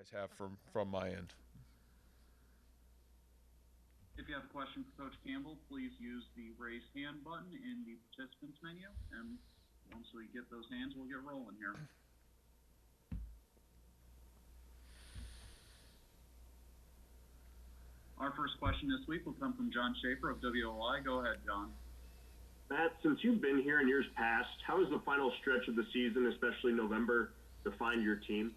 guys have from my end. If you have a question for Coach Campbell, please use the raise hand button in the participants menu. And once we get those hands, we'll get rolling here. Our first question this week will come from John Schaefer of WOI. Go ahead, John. Matt, since you've been here in years past, how has the final stretch of the season, especially November, defined your team?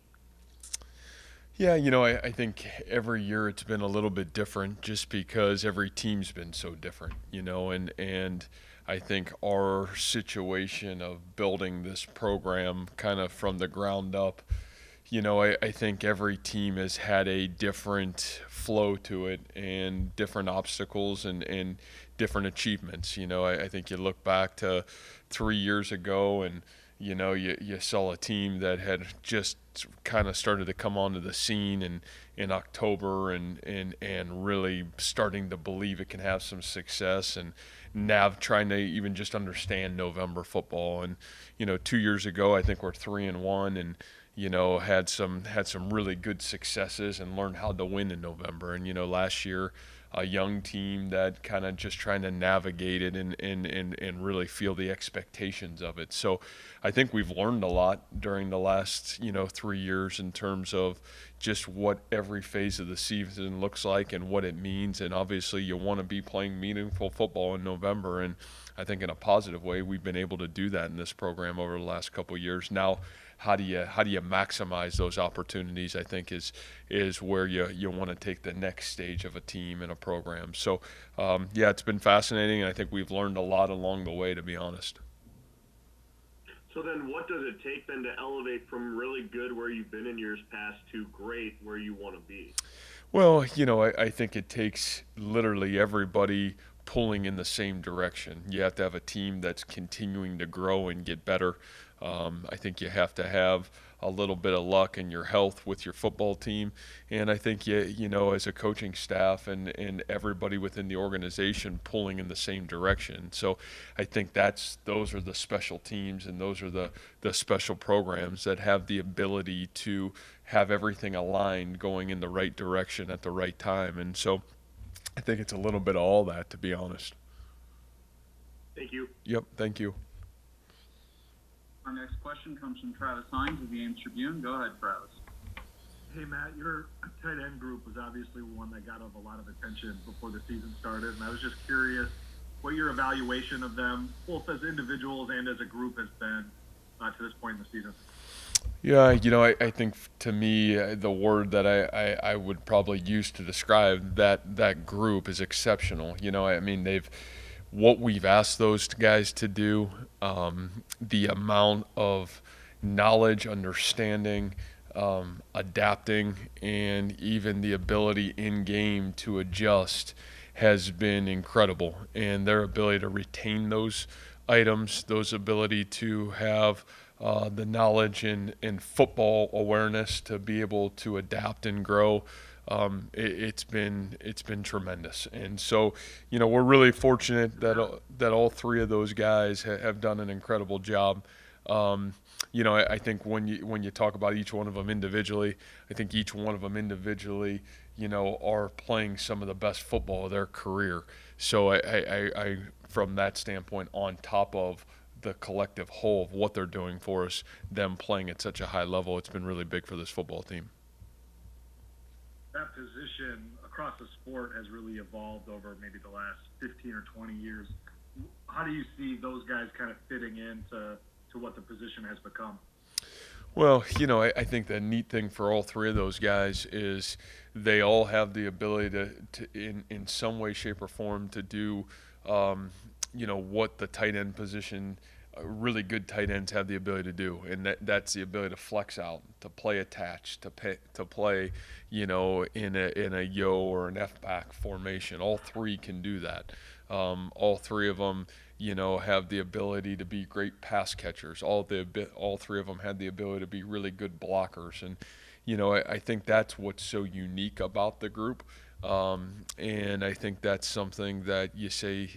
Yeah, I think every year it's been a little bit different just because every team's been so different, and I think our situation of building this program kind of from the ground up, I think every team has had a different flow to it and different obstacles and different achievements. I think you look back to 3 years ago and you saw a team that had just kind of started to come onto the scene in October and really starting to believe it can have some success, and now trying to even just understand November football. And 2 years ago, I think we're 3-1 and had some really good successes and learned how to win in November. And last year, a young team that kind of just trying to navigate it and really feel the expectations of it. So I think we've learned a lot during the last 3 years in terms of just what every phase of the season looks like and what it means. And obviously you want to be playing meaningful football in November, and I think in a positive way we've been able to do that in this program over the last couple of years. Now, how do you maximize those opportunities, I think is where you want to take the next stage of a team and a program. So yeah, it's been fascinating, and I think we've learned a lot along the way, to be honest. So then what does it take then to elevate from really good where you've been in years past to great where you want to be? Well, I think it takes literally everybody pulling in the same direction. You have to have a team that's continuing to grow and get better. I think you have to have a little bit of luck in your health with your football team, and I think as a coaching staff and everybody within the organization pulling in the same direction. So I think those are the special teams, and those are the special programs that have the ability to have everything aligned going in the right direction at the right time. And so I think it's a little bit of all that, to be honest. Thank you. Yep, thank you. Our next question comes from Travis Hines of the Ames Tribune. Go ahead, Travis. Hey, Matt, your tight end group was obviously one that got a lot of attention before the season started, and I was just curious what your evaluation of them, both as individuals and as a group, has been to this point in the season. Yeah, I think to me, the word that I would probably use to describe that group is exceptional. I mean, what we've asked those guys to do, the amount of knowledge, understanding, adapting, and even the ability in game to adjust has been incredible. And their ability to retain those items, those ability to have the knowledge and football awareness to be able to adapt and grow. It's been tremendous, and so we're really fortunate that all three of those guys have done an incredible job. I think when you talk about each one of them individually, I think each one of them individually, are playing some of the best football of their career. So I from that standpoint, on top of the collective whole of what they're doing for us, them playing at such a high level, it's been really big for this football team. That position across the sport has really evolved over maybe the last 15 or 20 years. How do you see those guys kind of fitting into what the position has become? Well, I think the neat thing for all three of those guys is they all have the ability to in some way, shape, or form to do, what the tight end position, really good tight ends have the ability to do, and that's the ability to flex out, to play attached, to play, in a yo or an F back formation. All three can do that. All three of them, have the ability to be great pass catchers. All three of them had the ability to be really good blockers, and I think that's what's so unique about the group. And I think that's something that you say,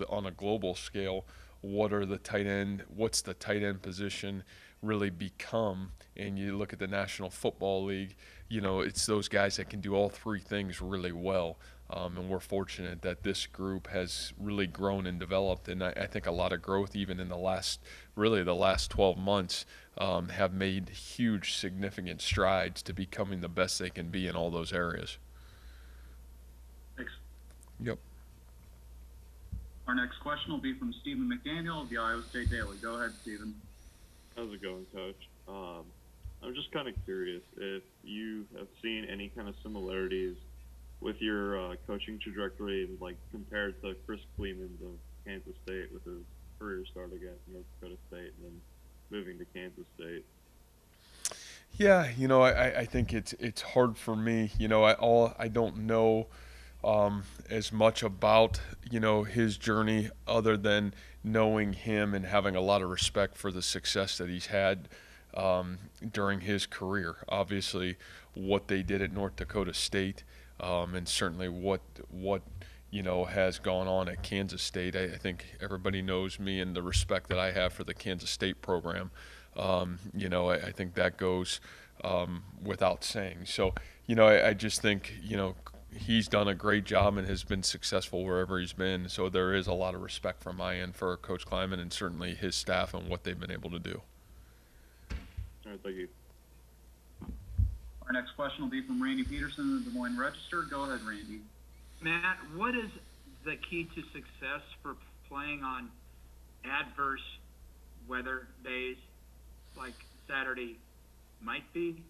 on a global scale, what's the tight end position really become, and you look at the National Football League, it's those guys that can do all three things really well. And we're fortunate that this group has really grown and developed, and I think a lot of growth even in the last 12 months have made huge, significant strides to becoming the best they can be in all those areas. Thanks. Yep. Our next question will be from Stephen McDaniel of the Iowa State Daily. Go ahead, Stephen. How's it going, Coach? I'm just kind of curious if you have seen any kind of similarities with your coaching trajectory, like compared to Chris Clemens of Kansas State with his career start against North Dakota State and then moving to Kansas State. Yeah, I think it's hard for me. I don't know as much about his journey other than knowing him and having a lot of respect for the success that he's had during his career. Obviously, what they did at North Dakota State, and certainly what has gone on at Kansas State. I think everybody knows me and the respect that I have for the Kansas State program. I think that goes without saying. So, I just think, he's done a great job and has been successful wherever he's been. So there is a lot of respect from my end for Coach Kleiman and certainly his staff and what they've been able to do. All right, thank you. Our next question will be from Randy Peterson of the Des Moines Register. Go ahead, Randy. Matt, what is the key to success for playing on adverse weather days like Saturday might be?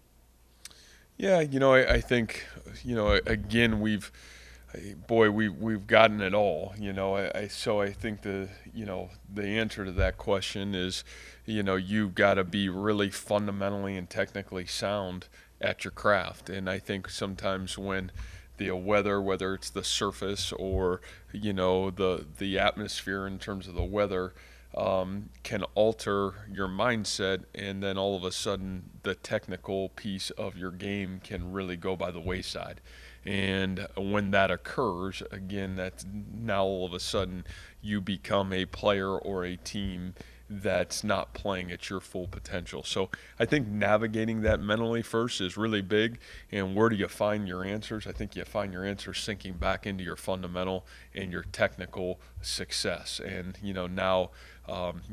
Yeah, I think, again, we've gotten it all, so I think the answer to that question is, you've got to be really fundamentally and technically sound at your craft. And I think sometimes when the weather, whether it's the surface or, the atmosphere in terms of the weather, can alter your mindset, and then all of a sudden the technical piece of your game can really go by the wayside. And when that occurs, again, that's now all of a sudden you become a player or a team that's not playing at your full potential. So I think navigating that mentally first is really big. And where do you find your answers? I think you find your answers sinking back into your fundamental and your technical success. And, now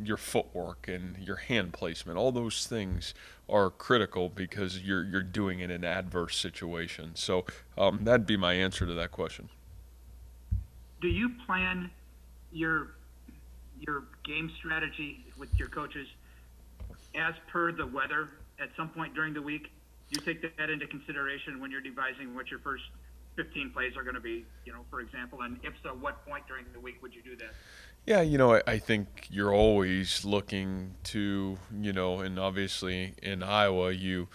your footwork and your hand placement, all those things are critical because you're doing it in an adverse situation. So that'd be my answer to that question. Do you plan your game strategy with your coaches as per the weather at some point during the week? Do you take that into consideration when you're devising what your first 15 plays are going to be, for example? And if so, what point during the week would you do that? Yeah, I think you're always looking to, and obviously in Iowa, you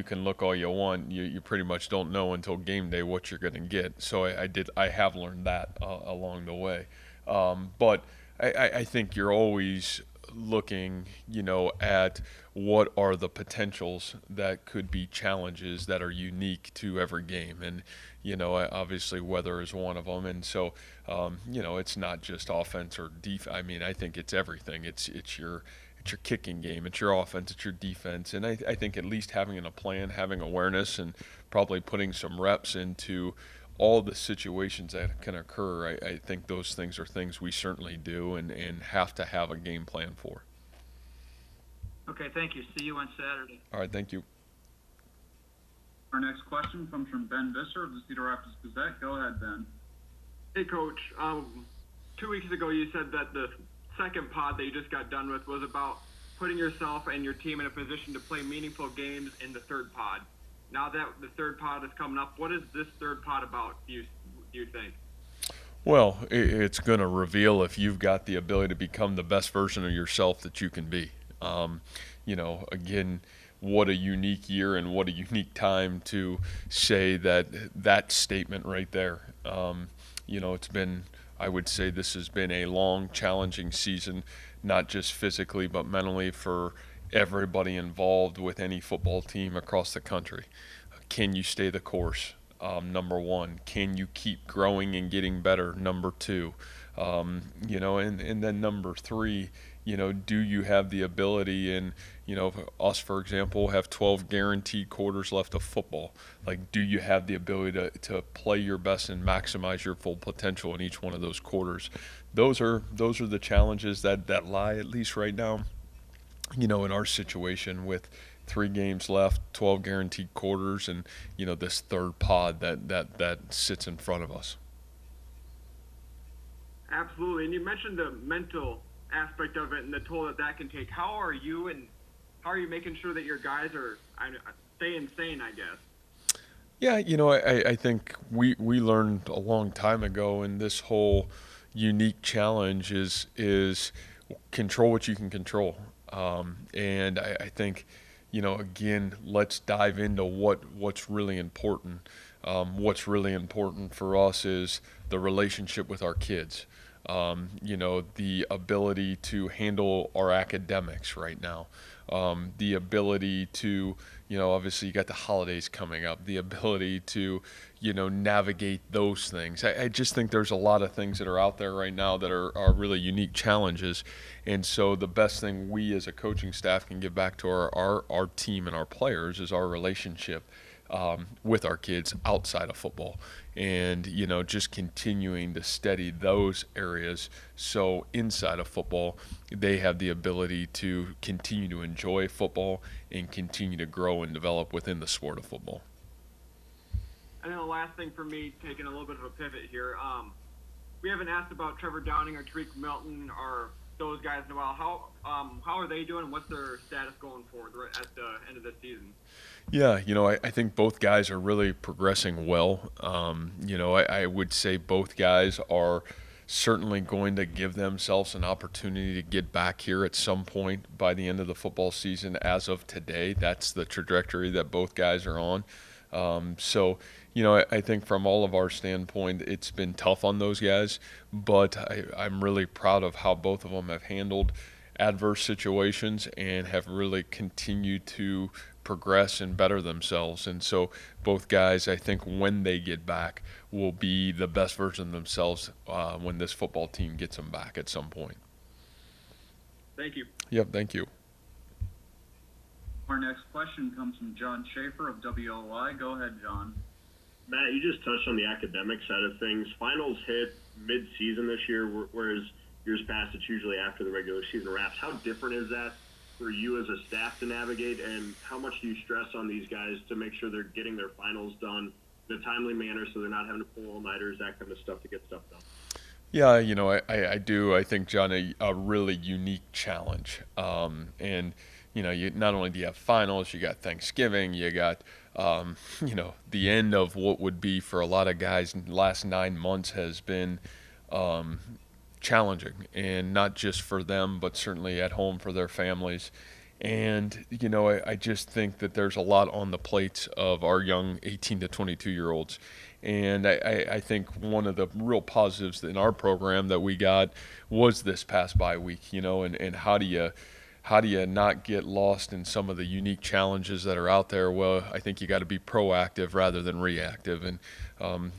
can look all you want. You pretty much don't know until game day what you're going to get. So I have learned that along the way. But I think you're always looking, at what are the potentials that could be challenges that are unique to every game. And, obviously weather is one of them. And so, it's not just offense or defense. I mean, I think it's everything. It's your kicking game, it's your offense, it's your defense. And I think at least having a plan, having awareness, and probably putting some reps into all the situations that can occur, I think those things are things we certainly do and have to have a game plan for. Okay, thank you. See you on Saturday. All right, thank you. Our next question comes from Ben Visser of the Cedar Rapids Gazette. Go ahead, Ben. Hey, Coach. 2 weeks ago, you said that the second pod that you just got done with was about putting yourself and your team in a position to play meaningful games in the third pod. Now that the third pod is coming up, what is this third pod about, do you think? Well, it's going to reveal if you've got the ability to become the best version of yourself that you can be. Again, what a unique year and what a unique time to say that statement right there. It's been, I would say this has been a long, challenging season, not just physically but mentally for everybody involved with any football team across the country. Can you stay the course? Number one. Can you keep growing and getting better? Number two. And then number three, do you have the ability, and us, for example, have 12 guaranteed quarters left of football. Like, do you have the ability to play your best and maximize your full potential in each one of those quarters? Those are the challenges that lie, at least right now, in our situation with 3 games left, 12 guaranteed quarters, and this third pod that sits in front of us. Absolutely. And you mentioned the mental aspect of it and the toll that can take. How are you making sure that your guys are staying sane, I guess? Yeah, I think we learned a long time ago, and this whole unique challenge is control what you can control. And I think, again, let's dive into what's really important. What's really important for us is the relationship with our kids. The ability to handle our academics right now. The ability to, obviously you got the holidays coming up, the ability to, navigate those things. I just think there's a lot of things that are out there right now that are really unique challenges. And so the best thing we as a coaching staff can give back to our team and our players is our relationship with our kids outside of football, and just continuing to steady those areas so inside of football they have the ability to continue to enjoy football and continue to grow and develop within the sport of football. And then the last thing for me, taking a little bit of a pivot here, we haven't asked about Trevor Downing or Tariq Milton or those guys in a while. How are they doing? What's their status going forward at the end of this season? Yeah, I think both guys are really progressing well. I would say both guys are certainly going to give themselves an opportunity to get back here at some point by the end of the football season. As of today, that's the trajectory that both guys are on. I think from all of our standpoint, it's been tough on those guys, but I'm really proud of how both of them have handled adverse situations and have really continued to progress and better themselves. And so both guys, I think, when they get back, will be the best version of themselves when this football team gets them back at some point. Thank you. Yep, thank you. Our next question comes from John Schaefer of WOI. Go ahead, John. Matt, you just touched on the academic side of things. Finals hit mid-season this year, whereas years past it's usually after the regular season wraps. How different is that for you as a staff to navigate, and how much do you stress on these guys to make sure they're getting their finals done in a timely manner so they're not having to pull all-nighters, that kind of stuff to get stuff done? Yeah, I do. I think, John, a really unique challenge. And you not only do you have finals, you got Thanksgiving, you got the end of what would be for a lot of guys in the last 9 months has been challenging, and not just for them, but certainly at home for their families. And, I just think that there's a lot on the plates of our young 18 to 22-year-olds. And I think one of the real positives in our program that we got was this past bye week, and how do you not get lost in some of the unique challenges that are out there? Well, I think you got to be proactive rather than reactive. And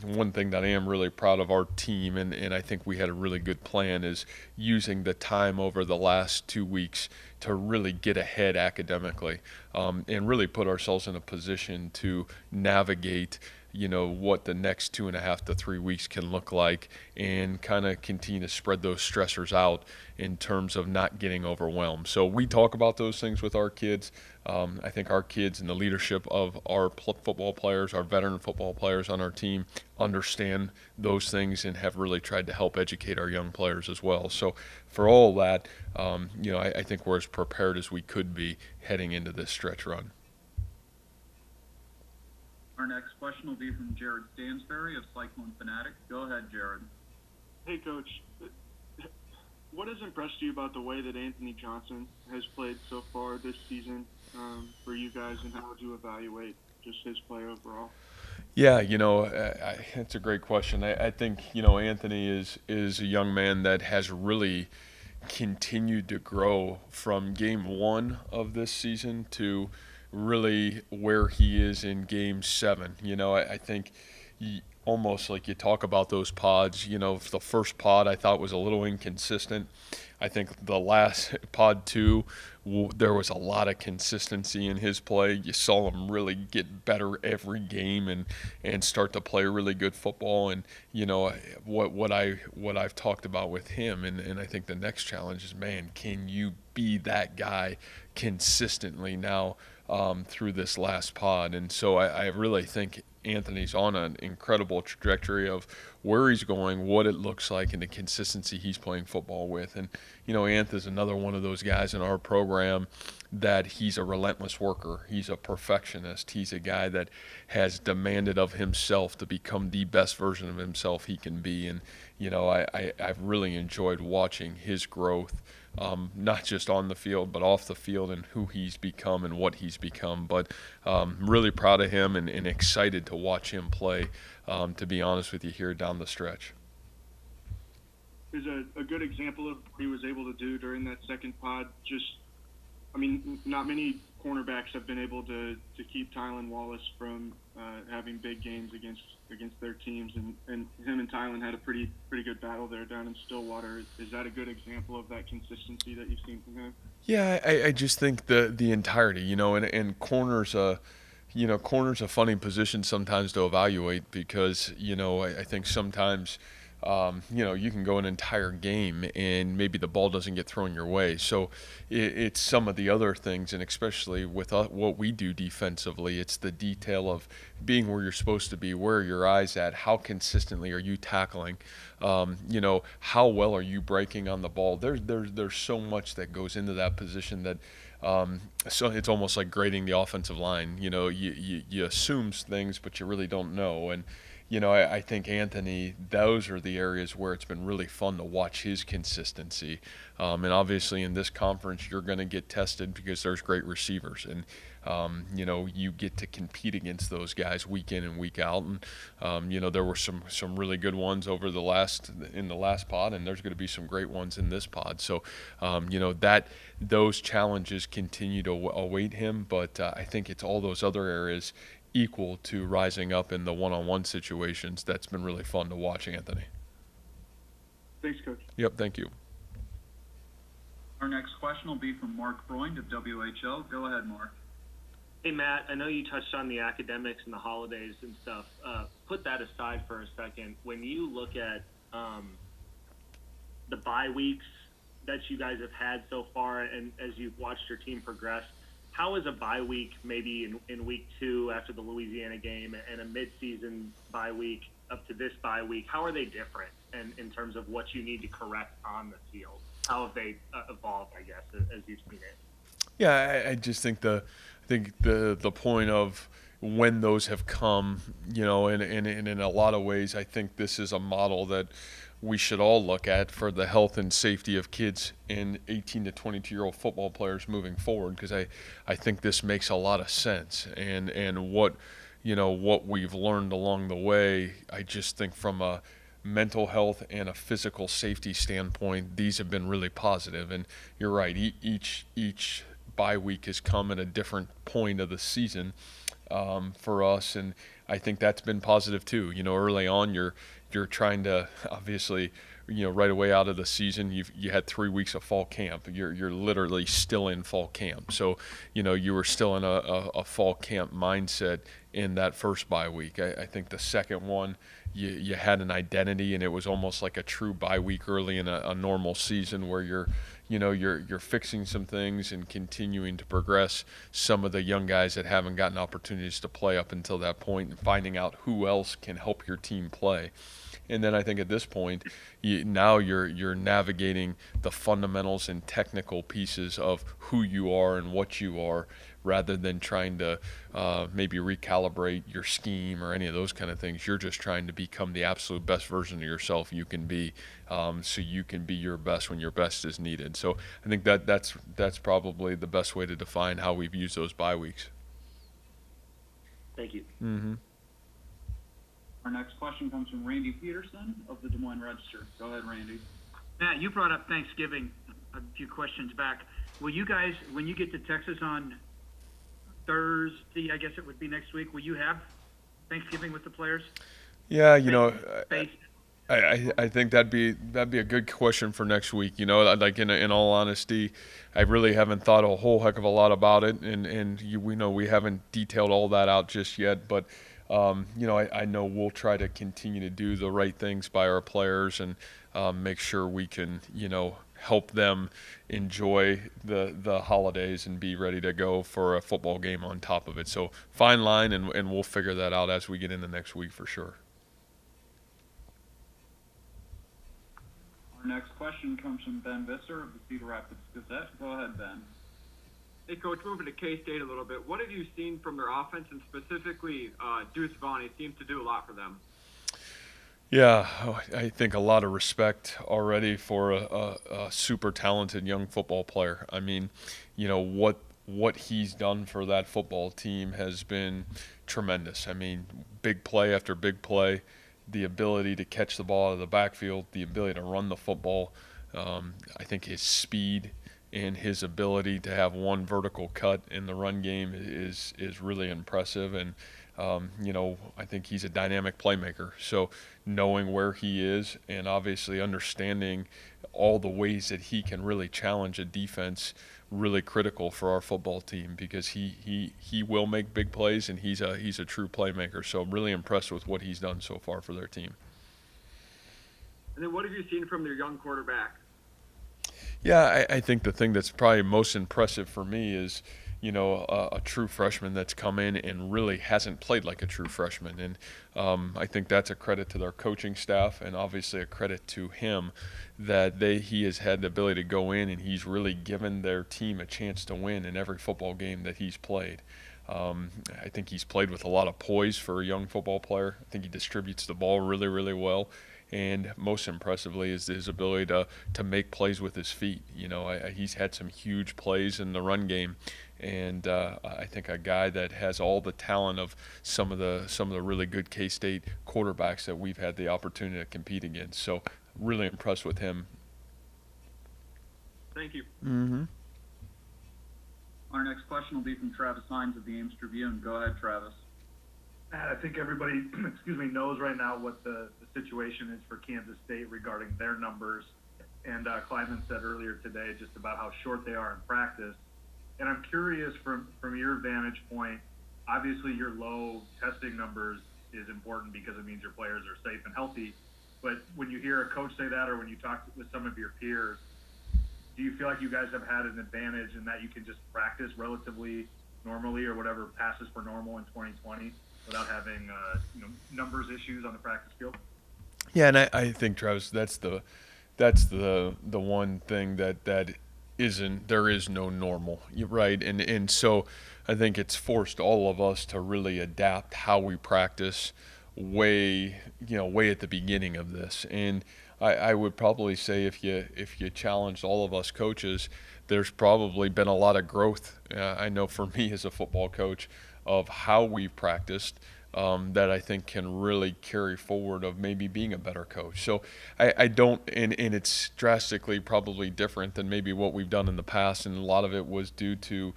one thing that I am really proud of our team, and I think we had a really good plan, is using the time over the last 2 weeks to really get ahead academically, and really put ourselves in a position to navigate what the next 2.5 to 3 weeks can look like, and kind of continue to spread those stressors out in terms of not getting overwhelmed. So we talk about those things with our kids. I think our kids and the leadership of our football players, our veteran football players on our team, understand those things and have really tried to help educate our young players as well. So for all that, I think we're as prepared as we could be heading into this stretch run. Our next question will be from Jared Stansberry of Cyclone Fanatic. Go ahead, Jared. Hey, Coach. What has impressed you about the way that Anthony Johnson has played so far this season for you guys, and how would you evaluate just his play overall? Yeah, it's a great question. I think, Anthony is a young man that has really continued to grow from game 1 of this season to really where he is in game 7. I think almost like you talk about those pods. The first pod I thought was a little inconsistent. I think the last pod 2, there was a lot of consistency in his play. You saw him really get better every game and start to play really good football. And what I've talked about with him, and I think the next challenge is, man, can you be that guy consistently now through this last pod? And so I really think Anthony's on an incredible trajectory of where he's going, what it looks like, and the consistency he's playing football with. And, Anth is another one of those guys in our program that he's a relentless worker. He's a perfectionist. He's a guy that has demanded of himself to become the best version of himself he can be. And, I've really enjoyed watching his growth, not just on the field, but off the field, and who he's become and what he's become. But really proud of him and excited to watch him play, to be honest with you, here down the stretch. Is a good example of what he was able to do during that second pod. Not many cornerbacks have been able to keep Tylan Wallace from having big games against their teams, and him and Tylan had a pretty good battle there down in Stillwater. Is that a good example of that consistency that you've seen from him? Yeah, I just think the entirety, and corners corner's a funny position sometimes to evaluate because, I think sometimes, you can go an entire game and maybe the ball doesn't get thrown your way. So it's some of the other things, and especially with what we do defensively, it's the detail of being where you're supposed to be, where are your eyes at, how consistently are you tackling, how well are you breaking on the ball. There's so much that goes into that position that so it's almost like grading the offensive line. You assume things, but you really don't know. And I think Anthony, those are the areas where it's been really fun to watch his consistency. And obviously in this conference, you're going to get tested because there's great receivers. And, you get to compete against those guys week in and week out. And, there were some really good ones in the last pod, and there's going to be some great ones in this pod. So, those challenges continue to await him. But I think it's all those other areas equal to rising up in the one-on-one situations. That's been really fun to watch, Anthony. Thanks, Coach. Yep, thank you. Our next question will be from Mark Freund of WHL. Go ahead, Mark. Hey, Matt, I know you touched on the academics and the holidays and stuff. Put that aside for a second. When you look at the bye weeks that you guys have had so far, and as you've watched your team progress, how is a bye week maybe in week 2 after the Louisiana game and a midseason bye week up to this bye week? How are they different in terms of what you need to correct on the field? How have they evolved, I guess, as you've seen it? Yeah, I just think the point of when those have come, and in a lot of ways, I think this is a model that we should all look at for the health and safety of kids and 18 to 22-year-old football players moving forward, because I think this makes a lot of sense. And what we've learned along the way, I just think from a mental health and a physical safety standpoint, these have been really positive. And you're right, each bye week has come at a different point of the season for us, and I think that's been positive too. Early on, you're trying to obviously, right away out of the season, you had 3 weeks of fall camp. You're literally still in fall camp, so you were still in a fall camp mindset in that first bye week. I think the second one, you had an identity, and it was almost like a true bye week early in a normal season where you're fixing some things and continuing to progress some of the young guys that haven't gotten opportunities to play up until that point, and finding out who else can help your team play. And then I think at this point, now you're navigating the fundamentals and technical pieces of who you are and what you are, rather than trying to maybe recalibrate your scheme or any of those kind of things. You're just trying to become the absolute best version of yourself you can be, so you can be your best when your best is needed. So I think that's probably the best way to define how we've used those bye weeks. Thank you. Mm-hmm. Our next question comes from Randy Peterson of the Des Moines Register. Go ahead, Randy. Matt, you brought up Thanksgiving a few questions back. Will you guys, when you get to Texas on Thursday, I guess it would be next week, will you have Thanksgiving with the players? Yeah, you know, Face I think that'd be a good question for next week. You know, like in all honesty, I really haven't thought a whole heck of a lot about it, and we know we haven't detailed all that out just yet. But you know, I know we'll try to continue to do the right things by our players and make sure we can, you know, help them enjoy the holidays and be ready to go for a football game on top of it. So fine line, and we'll figure that out as we get into next week for sure. Our next question comes from Ben Visser of the Cedar Rapids Gazette. Go ahead, Ben. Hey, Coach, moving to K-State a little bit. What have you seen from their offense, and specifically Deuce Vaughn? He seems to do a lot for them. Yeah, I think a lot of respect already for a super talented young football player. I mean, you know, what he's done for that football team has been tremendous. I mean, big play after big play, the ability to catch the ball out of the backfield, the ability to run the football. I think his speed and his ability to have one vertical cut in the run game is really impressive. And you know, I think he's a dynamic playmaker. So knowing where he is and obviously understanding all the ways that he can really challenge a defense, really critical for our football team because he will make big plays and he's a true playmaker. So I'm really impressed with what he's done so far for their team. And then what have you seen from their young quarterback? Yeah, I think the thing that's probably most impressive for me is, you know, a true freshman that's come in and really hasn't played like a true freshman. And I think that's a credit to their coaching staff and obviously a credit to him that he has had the ability to go in and he's really given their team a chance to win in every football game that he's played. I think he's played with a lot of poise for a young football player. I think he distributes the ball really, really well. And most impressively is his ability to make plays with his feet. You know, he's had some huge plays in the run game, and I think a guy that has all the talent of some of the really good K-State quarterbacks that we've had the opportunity to compete against. So really impressed with him. Thank you. Mm-hmm. Our next question will be from Travis Hines of the Ames Tribune. Go ahead, Travis. Matt, I think everybody, knows right now what the situation is for Kansas State regarding their numbers. And Kleiman said earlier today just about how short they are in practice. And I'm curious from your vantage point, obviously your low testing numbers is important because it means your players are safe and healthy. But when you hear a coach say that or when you talk with some of your peers, do you feel like you guys have had an advantage in that you can just practice relatively normally or whatever passes for normal in 2020? Without having numbers issues on the practice field? Yeah, and I think, Travis, that's the one thing that isn't, there is no normal, right? And so I think it's forced all of us to really adapt how we practice way at the beginning of this. And I would probably say if you challenged all of us coaches, there's probably been a lot of growth. I know for me as a football coach, of how we've practiced that I think can really carry forward of maybe being a better coach. So I don't, and it's drastically probably different than maybe what we've done in the past, and a lot of it was due to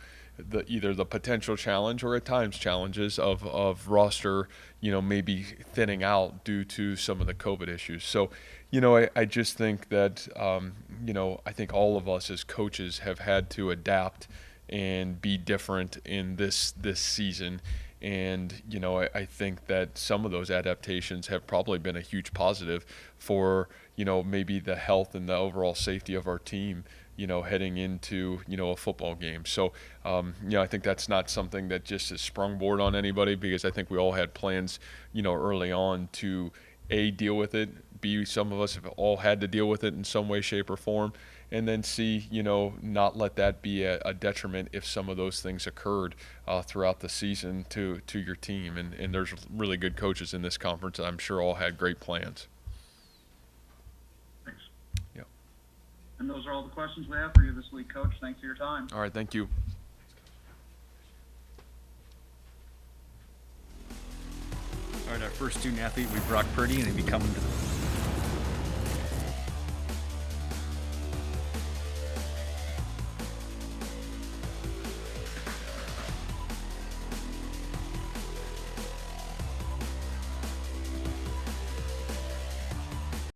either the potential challenge or at times challenges of roster, maybe thinning out due to some of the COVID issues. So, I just think that, I think all of us as coaches have had to adapt and be different in this season. And, I think that some of those adaptations have probably been a huge positive for, maybe the health and the overall safety of our team, heading into, a football game. So, I think that's not something that just is sprungboard on anybody, because I think we all had plans, early on to A, deal with it, B, some of us have all had to deal with it in some way, shape, or form, and then C, not let that be a detriment if some of those things occurred throughout the season to your team. And there's really good coaches in this conference that I'm sure all had great plans. Thanks. Yeah. And those are all the questions we have for you this week, Coach. Thanks for your time. All right, thank you. All right, our first student athlete will be Brock Purdy, and he'll be coming to the